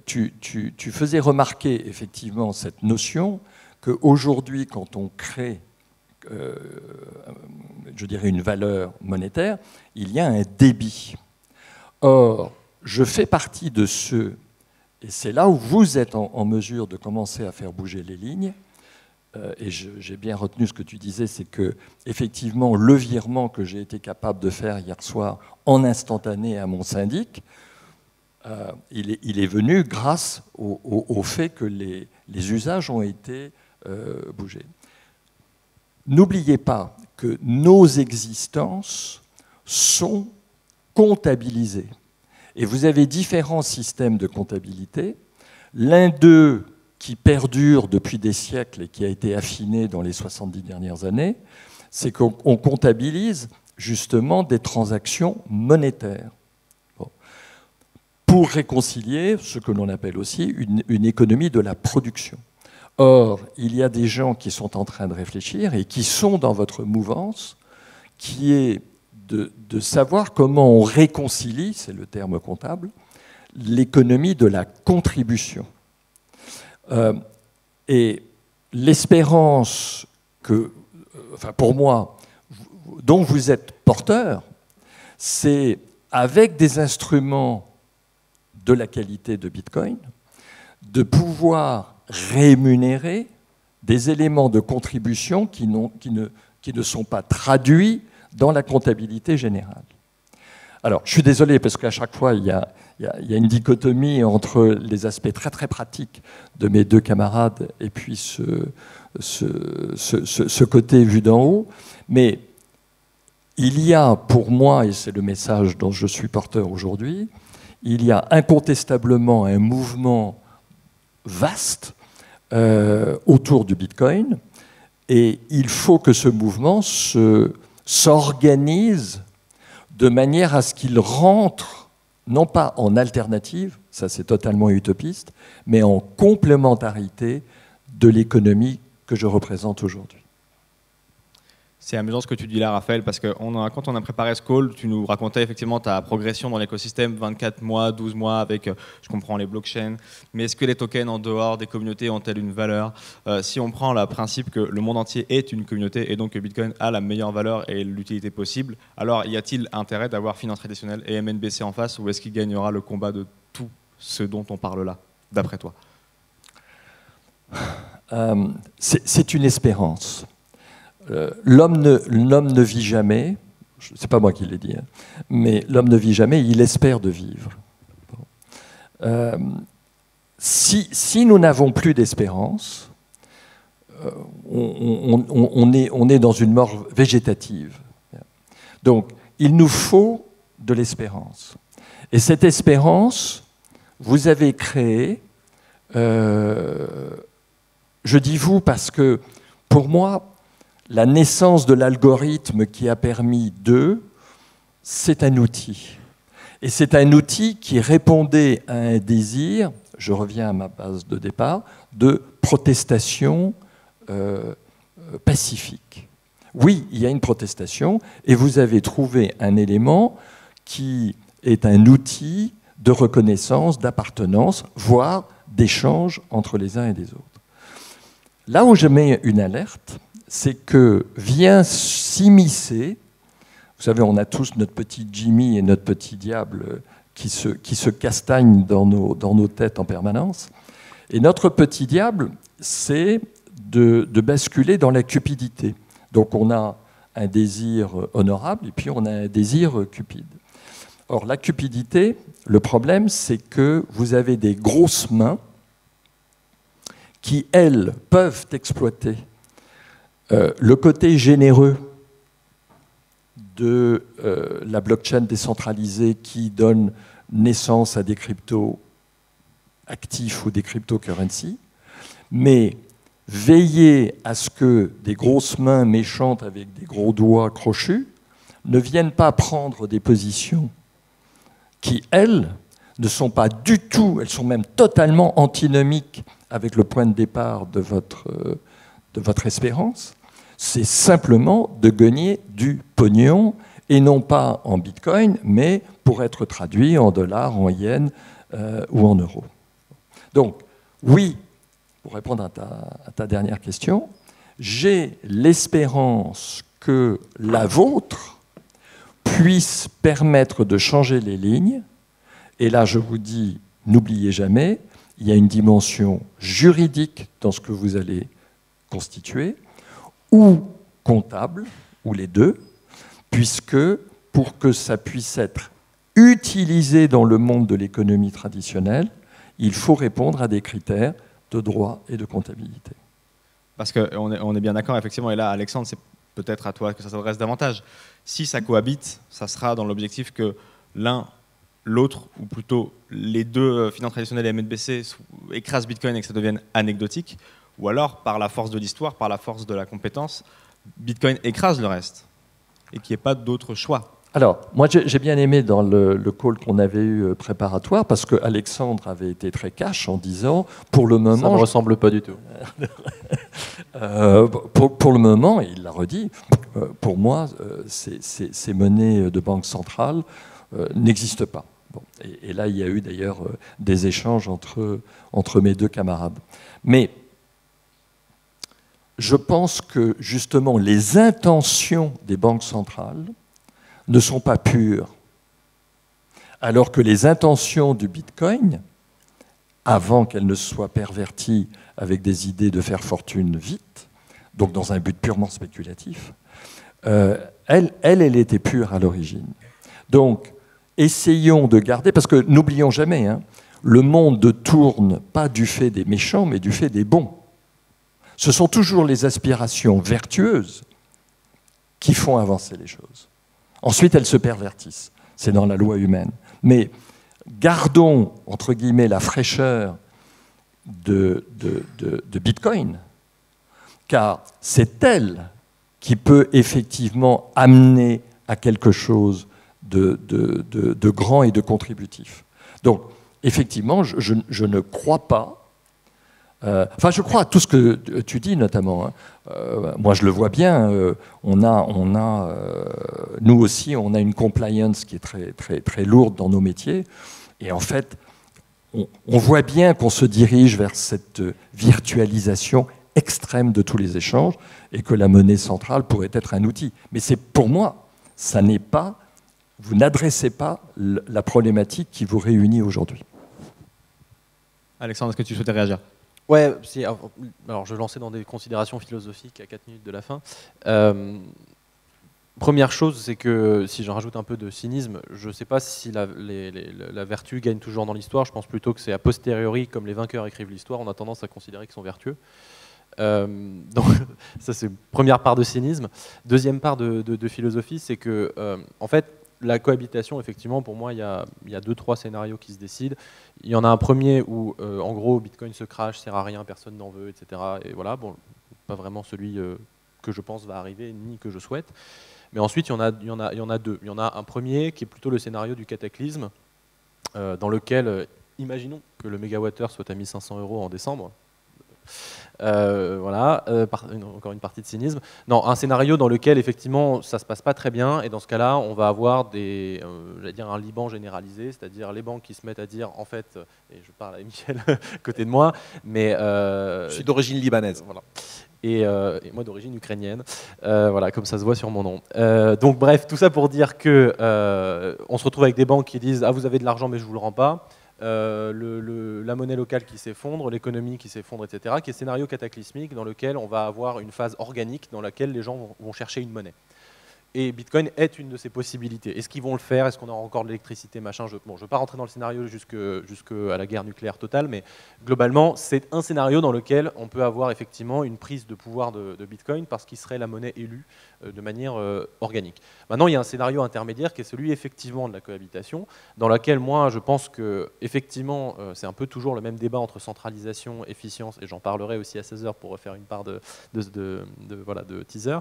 Tu faisais remarquer effectivement cette notion qu'aujourd'hui, quand on crée je dirais une valeur monétaire, il y a un débit. Or, je fais partie de ceux, et c'est là où vous êtes en mesure de commencer à faire bouger les lignes, et j'ai bien retenu ce que tu disais, c'est que effectivement le virement que j'ai été capable de faire hier soir en instantané à mon syndic, il est venu grâce au fait que les usages ont été bougés. N'oubliez pas que nos existences sont comptabilisées. Et vous avez différents systèmes de comptabilité. L'un d'eux qui perdure depuis des siècles et qui a été affiné dans les 70 dernières années, c'est qu'on comptabilise justement des transactions monétaires. Bon. Pour réconcilier ce que l'on appelle aussi une économie de la production. Or, il y a des gens qui sont en train de réfléchir et qui sont dans votre mouvance, qui est de savoir comment on réconcilie, c'est le terme comptable, l'économie de la contribution. Et l'espérance que, enfin pour moi, dont vous êtes porteur, c'est avec des instruments de la qualité de Bitcoin, de pouvoir rémunérer des éléments de contribution qui ne sont pas traduits dans la comptabilité générale. Alors, je suis désolé parce qu'à chaque fois, il y a une dichotomie entre les aspects très très pratiques de mes deux camarades et puis ce côté vu d'en haut. Mais il y a pour moi, et c'est le message dont je suis porteur aujourd'hui, il y a incontestablement un mouvement vaste autour du Bitcoin et il faut que ce mouvement s'organise de manière à ce qu'il rentre, non pas en alternative, ça c'est totalement utopiste, mais en complémentarité de l'économie que je représente aujourd'hui. C'est amusant ce que tu dis là, Raphaël, parce que quand on a préparé ce call, tu nous racontais effectivement ta progression dans l'écosystème, 24 mois, 12 mois avec, je comprends, les blockchains, mais est-ce que les tokens en dehors des communautés ont-elles une valeur? Si on prend le principe que le monde entier est une communauté et donc que Bitcoin a la meilleure valeur et l'utilité possible, alors y a-t-il intérêt d'avoir finance traditionnelle et MNBC en face, ou est-ce qu'il gagnera le combat de tout ce dont on parle là, d'après toi? C'est une espérance. L'homme ne vit jamais, c'est pas moi qui l'ai dit, hein, mais l'homme ne vit jamais, il espère de vivre. Si nous n'avons plus d'espérance, on est dans une mort végétative. Donc, il nous faut de l'espérance. Et cette espérance, vous avez créé, je dis vous parce que, pour moi, la naissance de l'algorithme qui a permis d'eux, c'est un outil. Et c'est un outil qui répondait à un désir, je reviens à ma base de départ, de protestation pacifique. Oui, il y a une protestation, et vous avez trouvé un élément qui est un outil de reconnaissance, d'appartenance, voire d'échange entre les uns et les autres. Là où je mets une alerte, c'est que vient s'immiscer, vous savez, on a tous notre petit Jimmy et notre petit diable qui se castagnent dans nos têtes en permanence. Et notre petit diable, c'est de basculer dans la cupidité. Donc on a un désir honorable et puis on a un désir cupide. Or, la cupidité, le problème, c'est que vous avez des grosses mains qui, elles, peuvent exploiter le côté généreux de la blockchain décentralisée qui donne naissance à des crypto-actifs ou des cryptocurrencies, mais veiller à ce que des grosses mains méchantes avec des gros doigts crochus ne viennent pas prendre des positions qui, elles, ne sont pas du tout, elles sont même totalement antinomiques avec le point de départ de votre espérance. C'est simplement de gagner du pognon, et non pas en bitcoin, mais pour être traduit en dollars, en yens ou en euros. Donc, oui, pour répondre à ta dernière question, j'ai l'espérance que la vôtre puisse permettre de changer les lignes. Et là, je vous dis, n'oubliez jamais, il y a une dimension juridique dans ce que vous allez constituer, ou comptable, ou les deux, puisque pour que ça puisse être utilisé dans le monde de l'économie traditionnelle, il faut répondre à des critères de droit et de comptabilité. Parce qu'on est bien d'accord, effectivement, et là, Alexandre, c'est peut-être à toi que ça s'adresse davantage. Si ça cohabite, ça sera dans l'objectif que l'un, l'autre, ou plutôt les deux finances traditionnelles et MNBC écrasent Bitcoin et que ça devienne anecdotique, ou alors, par la force de l'histoire, par la force de la compétence, Bitcoin écrase le reste, et qu'il n'y ait pas d'autre choix. Alors, moi j'ai bien aimé dans le call qu'on avait eu préparatoire, parce que Alexandre avait été très cash en disant, pour le moment... Ça ne me ressemble pas du tout. Pour le moment, et il l'a redit, pour moi, ces monnaies de banque centrale n'existent pas. Bon, et là, il y a eu d'ailleurs des échanges entre mes deux camarades. Mais je pense que justement, les intentions des banques centrales ne sont pas pures, alors que les intentions du Bitcoin, avant qu'elles ne soient perverties avec des idées de faire fortune vite, donc dans un but purement spéculatif, elle était pure à l'origine. Donc, essayons de garder, parce que n'oublions jamais, hein, le monde ne tourne pas du fait des méchants, mais du fait des bons. Ce sont toujours les aspirations vertueuses qui font avancer les choses. Ensuite, elles se pervertissent. C'est dans la loi humaine. Mais gardons, entre guillemets, la fraîcheur de Bitcoin, car c'est elle qui peut effectivement amener à quelque chose de grand et de contributif. Donc, effectivement, je ne crois pas. Enfin, je crois à tout ce que tu dis, notamment. Hein. Moi, je le vois bien. Nous aussi, on a une compliance qui est très, très, très lourde dans nos métiers. Et en fait, on voit bien qu'on se dirige vers cette virtualisation extrême de tous les échanges et que la monnaie centrale pourrait être un outil. Mais c'est pour moi, ça n'est pas. Vous n'adressez pas la problématique qui vous réunit aujourd'hui. Alexandre, est-ce que tu souhaitais réagir ? Ouais, alors je lançais dans des considérations philosophiques à 4 minutes de la fin. Première chose, c'est que si j'en rajoute un peu de cynisme, je ne sais pas si la vertu gagne toujours dans l'histoire. Je pense plutôt que c'est a posteriori, comme les vainqueurs écrivent l'histoire, on a tendance à considérer qu'ils sont vertueux. Donc ça, c'est première part de cynisme. Deuxième part de philosophie, c'est que en fait, la cohabitation, effectivement, pour moi, il y a 2-3 scénarios qui se décident. Il y en a un premier où, en gros, Bitcoin se crash, sert à rien, personne n'en veut, etc. Et voilà, bon, pas vraiment celui que je pense va arriver, ni que je souhaite. Mais ensuite, il y en a deux. Il y en a un premier qui est plutôt le scénario du cataclysme, dans lequel, imaginons que le mégawattheure soit à 1 500 € en décembre. Voilà, encore une partie de cynisme. Non, un scénario dans lequel effectivement ça se passe pas très bien, et dans ce cas-là, on va avoir j'allais dire un Liban généralisé, c'est-à-dire les banques qui se mettent à dire, en fait, et je parle à Michel à côté de moi, mais je suis d'origine libanaise, voilà. Et moi d'origine ukrainienne, voilà, comme ça se voit sur mon nom. Donc bref, tout ça pour dire que on se retrouve avec des banques qui disent ah vous avez de l'argent mais je vous le rends pas. La monnaie locale qui s'effondre, l'économie qui s'effondre, etc., qui est scénario cataclysmique dans lequel on va avoir une phase organique dans laquelle les gens vont chercher une monnaie. Et Bitcoin est une de ces possibilités. Est-ce qu'ils vont le faire? Est-ce qu'on aura encore de l'électricité, machin? Je ne veux pas rentrer dans le scénario jusqu'à la guerre nucléaire totale, mais globalement, c'est un scénario dans lequel on peut avoir effectivement une prise de pouvoir de Bitcoin parce qu'il serait la monnaie élue de manière organique. Maintenant, il y a un scénario intermédiaire qui est celui effectivement de la cohabitation, dans lequel moi, je pense que effectivement, c'est un peu toujours le même débat entre centralisation, efficience, et j'en parlerai aussi à 16h pour refaire une part de teaser,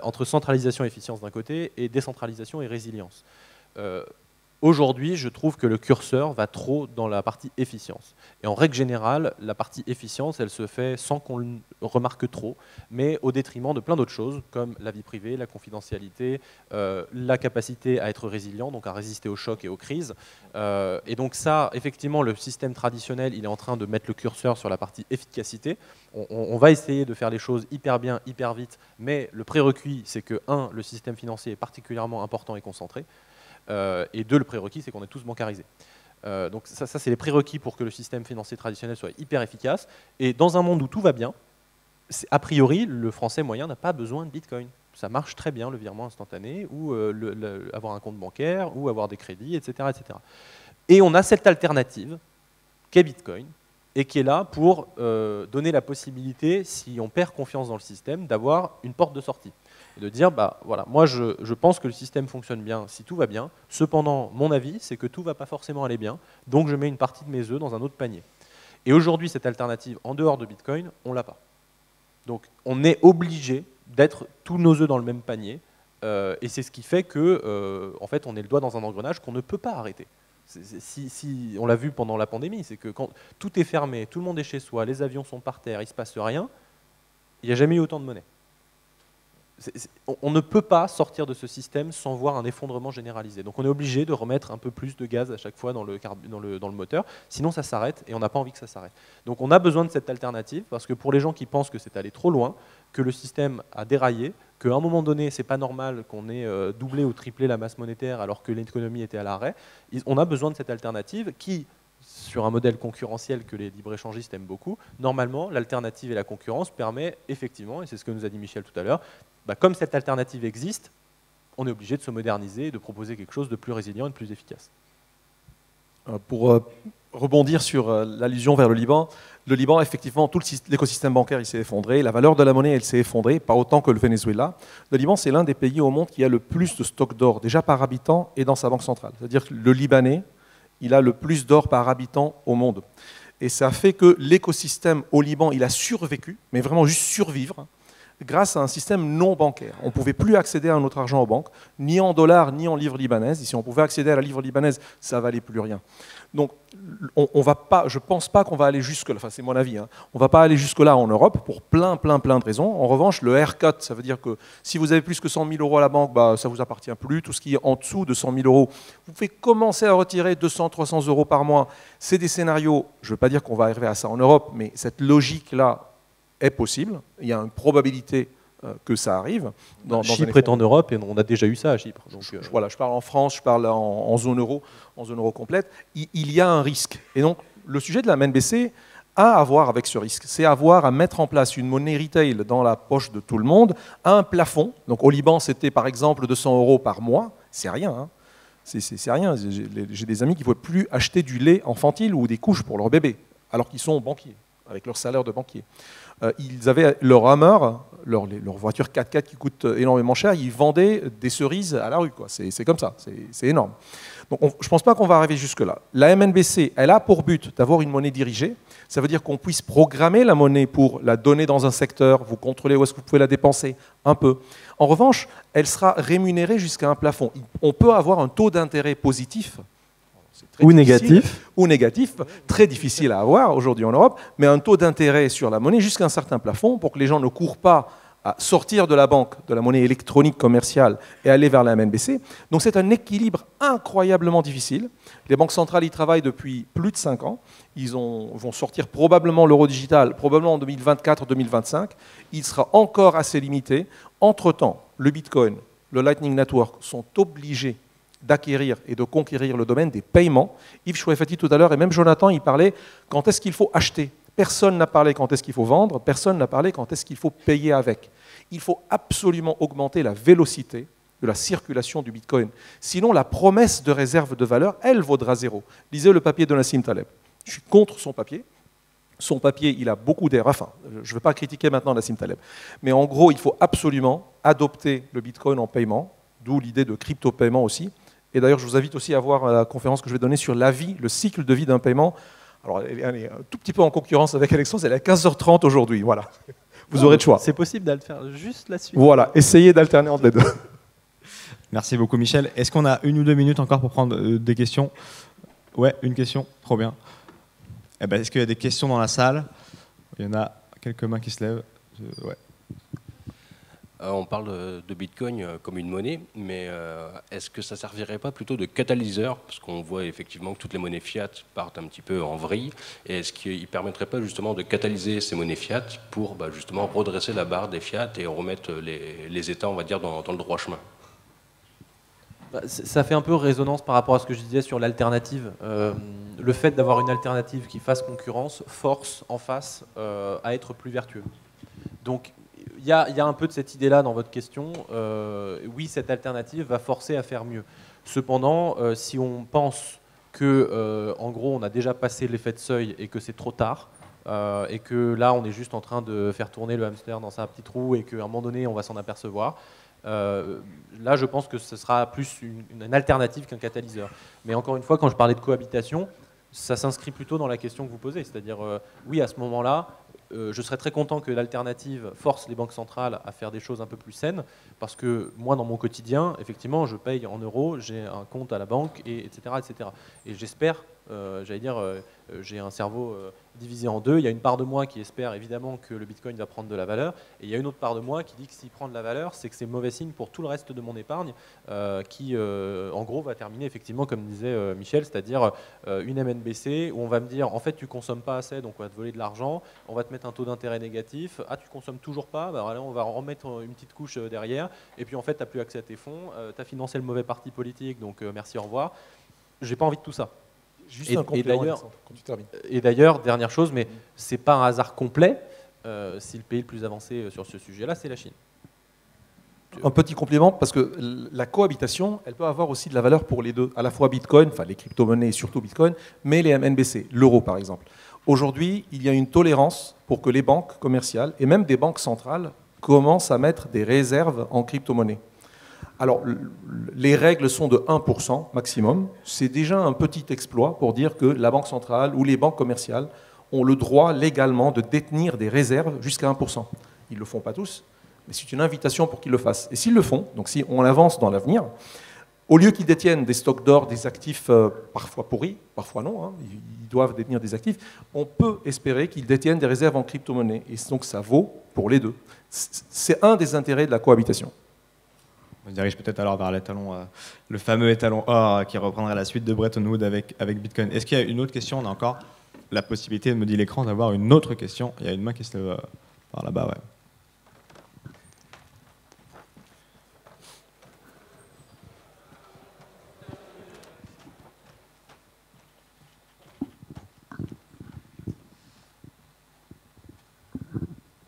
entre centralisation et efficience d'un côté et décentralisation et résilience. Aujourd'hui, je trouve que le curseur va trop dans la partie efficience. Et en règle générale, la partie efficience, elle se fait sans qu'on le remarque trop, mais au détriment de plein d'autres choses, comme la vie privée, la confidentialité, la capacité à être résilient, donc à résister aux chocs et aux crises. Et donc ça, effectivement, le système traditionnel, il est en train de mettre le curseur sur la partie efficacité. On va essayer de faire les choses hyper bien, hyper vite, mais le prérequis, c'est que, 1, le système financier est particulièrement important et concentré, et 2, le prérequis, c'est qu'on est tous bancarisés. Donc ça c'est les prérequis pour que le système financier traditionnel soit hyper efficace. Et dans un monde où tout va bien, a priori, le français moyen n'a pas besoin de Bitcoin. Ça marche très bien, le virement instantané, ou avoir un compte bancaire, ou avoir des crédits, etc., etc. Et on a cette alternative, qu'est Bitcoin, et qui est là pour donner la possibilité, si on perd confiance dans le système, d'avoir une porte de sortie. Et de dire, bah, voilà, moi je pense que le système fonctionne bien si tout va bien. Cependant, mon avis, c'est que tout ne va pas forcément aller bien. Donc je mets une partie de mes œufs dans un autre panier. Et aujourd'hui, cette alternative, en dehors de Bitcoin, on ne l'a pas. Donc on est obligé d'être tous nos œufs dans le même panier. Et c'est ce qui fait que, en fait, on est le doigt dans un engrenage qu'on ne peut pas arrêter. Si on l'a vu pendant la pandémie, c'est que quand tout est fermé, tout le monde est chez soi, les avions sont par terre, il ne se passe rien, il n'y a jamais eu autant de monnaie. On ne peut pas sortir de ce système sans voir un effondrement généralisé. Donc on est obligé de remettre un peu plus de gaz à chaque fois dans le moteur, sinon ça s'arrête et on n'a pas envie que ça s'arrête. Donc on a besoin de cette alternative parce que pour les gens qui pensent que c'est allé trop loin, que le système a déraillé, qu'à un moment donné c'est pas normal qu'on ait doublé ou triplé la masse monétaire alors que l'économie était à l'arrêt, on a besoin de cette alternative qui, sur un modèle concurrentiel que les libre-échangistes aiment beaucoup, normalement l'alternative et la concurrence permet effectivement, et c'est ce que nous a dit Michel tout à l'heure, comme cette alternative existe, on est obligé de se moderniser et de proposer quelque chose de plus résilient et de plus efficace. Pour rebondir sur l'allusion vers le Liban, effectivement, tout l'écosystème bancaire il s'est effondré, la valeur de la monnaie elle s'est effondrée, pas autant que le Venezuela. Le Liban, c'est l'un des pays au monde qui a le plus de stocks d'or, déjà par habitant et dans sa banque centrale. C'est-à-dire que le Libanais, il a le plus d'or par habitant au monde. Et ça fait que l'écosystème au Liban, il a survécu, mais vraiment juste survivre, grâce à un système non bancaire. On ne pouvait plus accéder à notre argent aux banques, ni en dollars, ni en livres libanaises. Et si on pouvait accéder à la livre libanaise, ça ne valait plus rien. Donc, on va pas, je ne pense pas qu'on va aller jusque-là, enfin c'est mon avis, hein. On ne va pas aller jusque-là en Europe pour plein de raisons. En revanche, le haircut, ça veut dire que si vous avez plus que 100 000 euros à la banque, bah, ça ne vous appartient plus. Tout ce qui est en dessous de 100 000 euros, vous pouvez commencer à retirer 200, 300 euros par mois. C'est des scénarios, je ne veux pas dire qu'on va arriver à ça en Europe, mais cette logique-là est possible. Il y a une probabilité que ça arrive. Chypre est en Europe et on a déjà eu ça à Chypre. Donc, voilà, je parle en France, je parle en zone euro complète. Il y a un risque. Et donc, le sujet de la MNBC a à voir avec ce risque. C'est avoir à mettre en place une monnaie retail dans la poche de tout le monde, à un plafond. Donc, au Liban, c'était par exemple 200 euros par mois. C'est rien, hein. C'est rien. J'ai des amis qui ne pouvaient plus acheter du lait infantile ou des couches pour leur bébé, alors qu'ils sont banquiers, avec leur salaire de banquier. Ils avaient leur Hummer, leur voiture 4x4 qui coûte énormément cher, ils vendaient des cerises à la rue. C'est comme ça, c'est énorme. Donc je ne pense pas qu'on va arriver jusque-là. La MNBC, elle a pour but d'avoir une monnaie dirigée. Ça veut dire qu'on puisse programmer la monnaie pour la donner dans un secteur, vous contrôlez où est-ce que vous pouvez la dépenser, un peu. En revanche, elle sera rémunérée jusqu'à un plafond. On peut avoir un taux d'intérêt positif, ou négatif. Ou négatif, très difficile à avoir aujourd'hui en Europe, mais un taux d'intérêt sur la monnaie jusqu'à un certain plafond pour que les gens ne courent pas à sortir de la banque, de la monnaie électronique commerciale et aller vers la MNBC. Donc c'est un équilibre incroyablement difficile. Les banques centrales y travaillent depuis plus de 5 ans. Ils vont sortir probablement l'euro digital, probablement en 2024-2025. Il sera encore assez limité. Entre-temps, le Bitcoin, le Lightning Network sont obligés d'acquérir et de conquérir le domaine des paiements. Yves Chouefati tout à l'heure, et même Jonathan, il parlait quand est-ce qu'il faut acheter. Personne n'a parlé quand est-ce qu'il faut vendre, personne n'a parlé quand est-ce qu'il faut payer avec. Il faut absolument augmenter la vélocité de la circulation du Bitcoin. Sinon, la promesse de réserve de valeur, elle vaudra zéro. Lisez le papier de Nassim Taleb. Je suis contre son papier. Son papier, il a beaucoup d'erreurs. Enfin, je ne veux pas critiquer maintenant Nassim Taleb. Mais en gros, il faut absolument adopter le Bitcoin en paiement, d'où l'idée de crypto-paiement aussi. Et d'ailleurs, je vous invite aussi à voir la conférence que je vais donner sur la vie, le cycle de vie d'un paiement. Alors, elle est un tout petit peu en concurrence avec Alexandre, elle est à 15h30 aujourd'hui. Voilà. Vous aurez le choix. C'est possible de le faire juste la suite. Voilà, essayez d'alterner entre les deux. Merci beaucoup, Michel. Est-ce qu'on a 1 ou 2 minutes encore pour prendre des questions? Ouais, une question. Trop bien. Eh ben, est-ce qu'il y a des questions dans la salle? Il y en a quelques mains qui se lèvent. Ouais. On parle de Bitcoin comme une monnaie, mais est-ce que ça ne servirait pas plutôt de catalyseur? Parce qu'on voit effectivement que toutes les monnaies fiat partent un petit peu en vrille. Et est-ce qu'il ne permettrait pas justement de catalyser ces monnaies fiat pour justement redresser la barre des fiat et remettre les États, on va dire, dans le droit chemin? Ça fait un peu résonance par rapport à ce que je disais sur l'alternative. Le fait d'avoir une alternative qui fasse concurrence force en face à être plus vertueux. Donc, il y a un peu de cette idée-là dans votre question. Oui, cette alternative va forcer à faire mieux. Cependant, si on pense que, en gros, on a déjà passé l'effet de seuil et que c'est trop tard, et que là, on est juste en train de faire tourner le hamster dans un petit trou et qu'à un moment donné, on va s'en apercevoir. Là, je pense que ce sera plus une alternative qu'un catalyseur. Mais encore une fois, quand je parlais de cohabitation, ça s'inscrit plutôt dans la question que vous posez. C'est-à-dire, oui, à ce moment-là, je serais très content que l'alternative force les banques centrales à faire des choses un peu plus saines, parce que moi, dans mon quotidien, effectivement, je paye en euros, j'ai un compte à la banque, etc. etc. Et j'espère, j'allais dire, j'ai un cerveau divisé en deux. Il y a une part de moi qui espère évidemment que le Bitcoin va prendre de la valeur, et il y a une autre part de moi qui dit que s'il prend de la valeur, c'est que c'est mauvais signe pour tout le reste de mon épargne, qui, en gros, va terminer effectivement, comme disait Michel, c'est-à-dire une MNBC où on va me dire, en fait, tu consommes pas assez, donc on va te voler de l'argent, on va te mettre un taux d'intérêt négatif, ah, tu consommes toujours pas, bah, alors on va en remettre une petite couche derrière, et puis en fait, tu n'as plus accès à tes fonds, tu as financé le mauvais parti politique, donc merci, au revoir. J'ai pas envie de tout ça. Juste un complément, quand tu termines. Et d'ailleurs, dernière chose, mais c'est pas un hasard complet, si le pays le plus avancé sur ce sujet-là, c'est la Chine. Un petit complément, parce que la cohabitation, elle peut avoir aussi de la valeur pour les deux, à la fois Bitcoin, enfin les crypto-monnaies et surtout Bitcoin, mais les MNBC, l'euro par exemple. Aujourd'hui, il y a une tolérance pour que les banques commerciales et même des banques centrales commencent à mettre des réserves en crypto-monnaie. Alors, les règles sont de 1% maximum. C'est déjà un petit exploit pour dire que la banque centrale ou les banques commerciales ont le droit légalement de détenir des réserves jusqu'à 1%. Ils ne le font pas tous, mais c'est une invitation pour qu'ils le fassent. Et s'ils le font, donc si on avance dans l'avenir, au lieu qu'ils détiennent des stocks d'or, des actifs parfois pourris, parfois non, hein, ils doivent détenir des actifs, on peut espérer qu'ils détiennent des réserves en crypto-monnaie. Et donc ça vaut pour les deux. C'est un des intérêts de la cohabitation. On se dirige peut-être alors vers l'étalon, le fameux étalon or qui reprendra la suite de Bretton Woods avec Bitcoin. Est-ce qu'il y a une autre question? On a encore la possibilité, me dit l'écran, d'avoir une autre question. Il y a une main qui se lève par là-bas, ouais.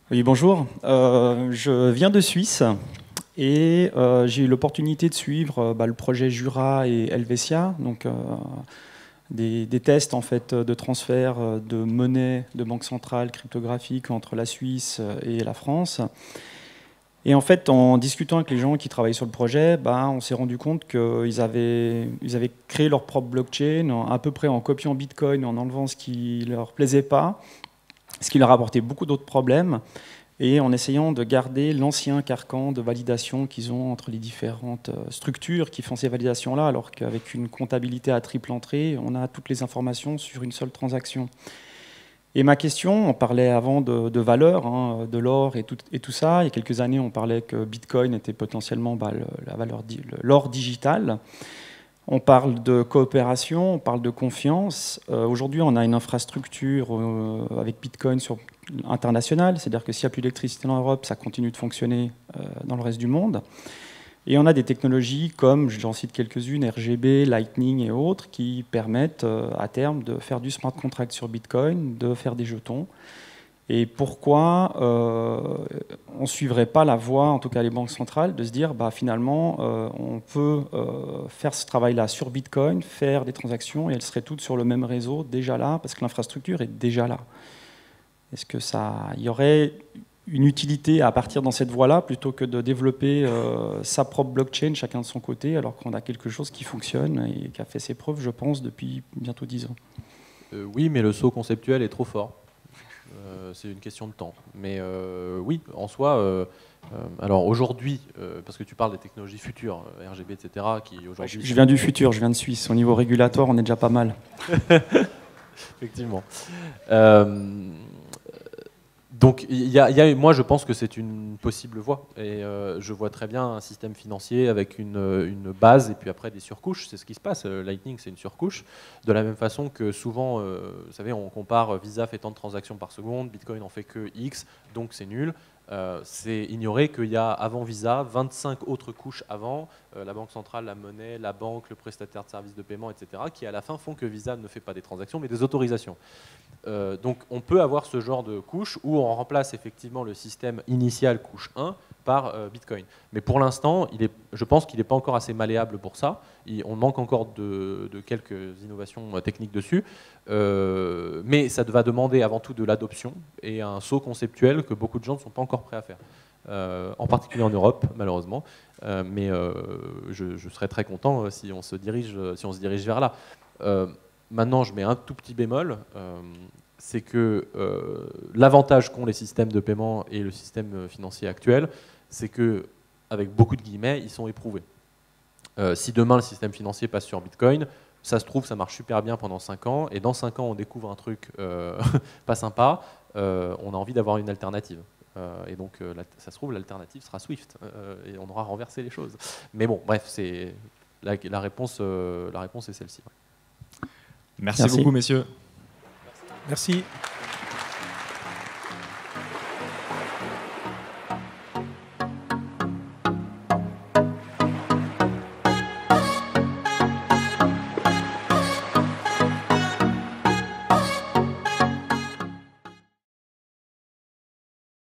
Oui, bonjour. Je viens de Suisse et j'ai eu l'opportunité de suivre le projet Jura et Helvetia, donc des tests en fait de transfert de monnaie de banque centrale cryptographique entre la Suisse et la France. Et en fait, en discutant avec les gens qui travaillent sur le projet, on s'est rendu compte qu'ils avaient créé leur propre blockchain, à peu près en copiant Bitcoin, en enlevant ce qui ne leur plaisait pas, ce qui leur apportait beaucoup d'autres problèmes, et en essayant de garder l'ancien carcan de validation qu'ils ont entre les différentes structures qui font ces validations-là, alors qu'avec une comptabilité à triple entrée, on a toutes les informations sur une seule transaction. Et ma question, on parlait avant de valeur, hein, de l'or et tout ça. Il y a quelques années, on parlait que Bitcoin était potentiellement l'or digital. On parle de coopération, on parle de confiance. Aujourd'hui, on a une infrastructure avec Bitcoin internationale, c'est-à-dire que s'il n'y a plus d'électricité en Europe, ça continue de fonctionner dans le reste du monde. Et on a des technologies comme, j'en cite quelques-unes, RGB, Lightning et autres, qui permettent à terme de faire du smart contract sur Bitcoin, de faire des jetons. Et pourquoi on ne suivrait pas la voie, en tout cas les banques centrales, de se dire finalement on peut faire ce travail-là sur Bitcoin, faire des transactions et elles seraient toutes sur le même réseau déjà là, parce que l'infrastructure est déjà là. Est-ce que il y aurait une utilité à partir dans cette voie-là plutôt que de développer sa propre blockchain chacun de son côté, alors qu'on a quelque chose qui fonctionne et qui a fait ses preuves, je pense, depuis bientôt 10 ans? Oui, mais le saut conceptuel est trop fort. C'est une question de temps. Mais oui, en soi, alors aujourd'hui, parce que tu parles des technologies futures, RGB, etc., qui aujourd'hui... Je viens du futur, je viens de Suisse. Au niveau régulatoire, on est déjà pas mal. Effectivement. Donc, moi, je pense que c'est une possible voie. Et je vois très bien un système financier avec une base et puis après des surcouches. C'est ce qui se passe. Lightning, c'est une surcouche. De la même façon que souvent, vous savez, on compare Visa fait tant de transactions par seconde, Bitcoin en fait que X, donc c'est nul. C'est ignorer qu'il y a avant Visa 25 autres couches avant, la banque centrale, la monnaie, la banque, le prestataire de services de paiement, etc., qui à la fin font que Visa ne fait pas des transactions mais des autorisations. Donc on peut avoir ce genre de couche où on remplace effectivement le système initial couche 1 par Bitcoin. Mais pour l'instant, je pense qu'il n'est pas encore assez malléable pour ça. On manque encore de quelques innovations techniques dessus. Mais ça va demander avant tout de l'adoption et un saut conceptuel que beaucoup de gens ne sont pas encore prêts à faire. En particulier en Europe, malheureusement. Mais je serais très content si on se dirige vers là. Maintenant, je mets un tout petit bémol. C'est que l'avantage qu'ont les systèmes de paiement et le système financier actuel, c'est que, avec beaucoup de guillemets, ils sont éprouvés. Si demain le système financier passe sur Bitcoin, ça se trouve, ça marche super bien pendant 5 ans, et dans 5 ans, on découvre un truc pas sympa, on a envie d'avoir une alternative. Et donc, ça se trouve, l'alternative sera Swift, et on aura renversé les choses. Mais bon, bref, la réponse est celle-ci. Merci beaucoup, messieurs. Merci.